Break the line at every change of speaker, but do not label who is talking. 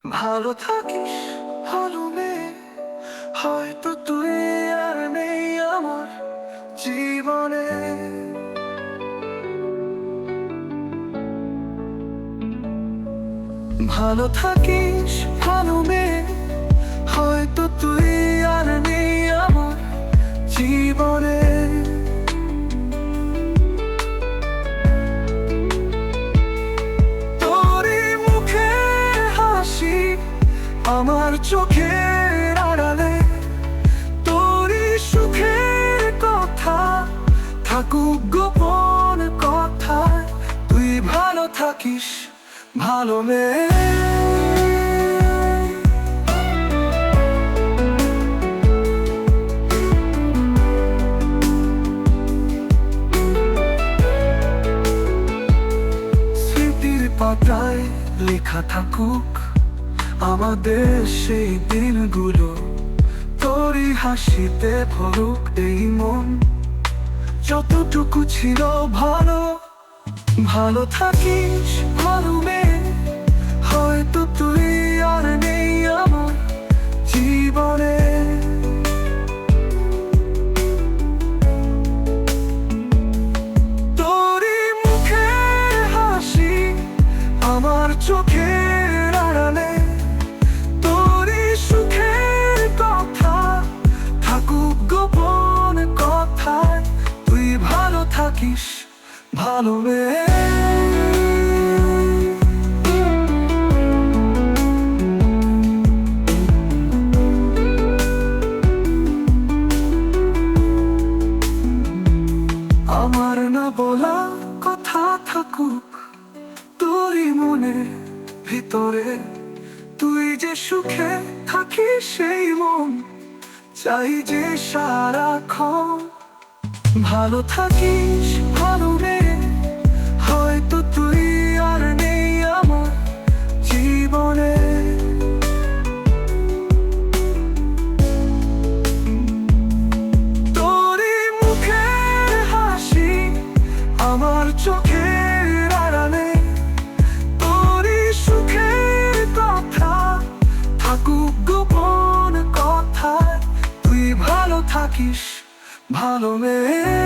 ভালো থাকিস, ভালো মেয়ে, হয়তো তুই আর নেই আমার জীবনে। ভালো থাকিস, ভালো মেয়ে, হয়তো তুই আর নেই আমার জীবনে। তোরই মুখে হাসি আমার চোখের আড়ালে, তোরই সুখের কথা থাকুক গোপন কথায়। তুই ভালো থাকিস, ভালো মেয়ে। স্মৃতির পাতায় লেখা থাকুক আমাদের সেই দিনগুলো, তোরই হাসিতে ভরুক এই মন যতটুকু ছিল ভালো। ভালো থাকিস, ভালো মেয়ে, হয়তো তুই আর নেই আমার জীবনে। তোরই মুখের হাসি আমার চোখের আড়ালে, তোরই সুখের কথা থাকুক গোপন কথায়। তুই ভালো থাকিস, ভালো মেয়ে। আমার না বলা কথা থাকুক তোরই মনে ভিতরে, তুই যে সুখে থাকিস সেই মন চাই যে সারাক্ষণ। ভালো থাকিস, ভালো মেয়ে, হয়তো তুই আর নেই আমার জীবনে। তোরই মুখের হাসি আমার চোখের আড়ালে, তোরই সুখের কথা থাকুক গোপন কথায়। তুই ভালো থাকিস, ভালো মেয়ে।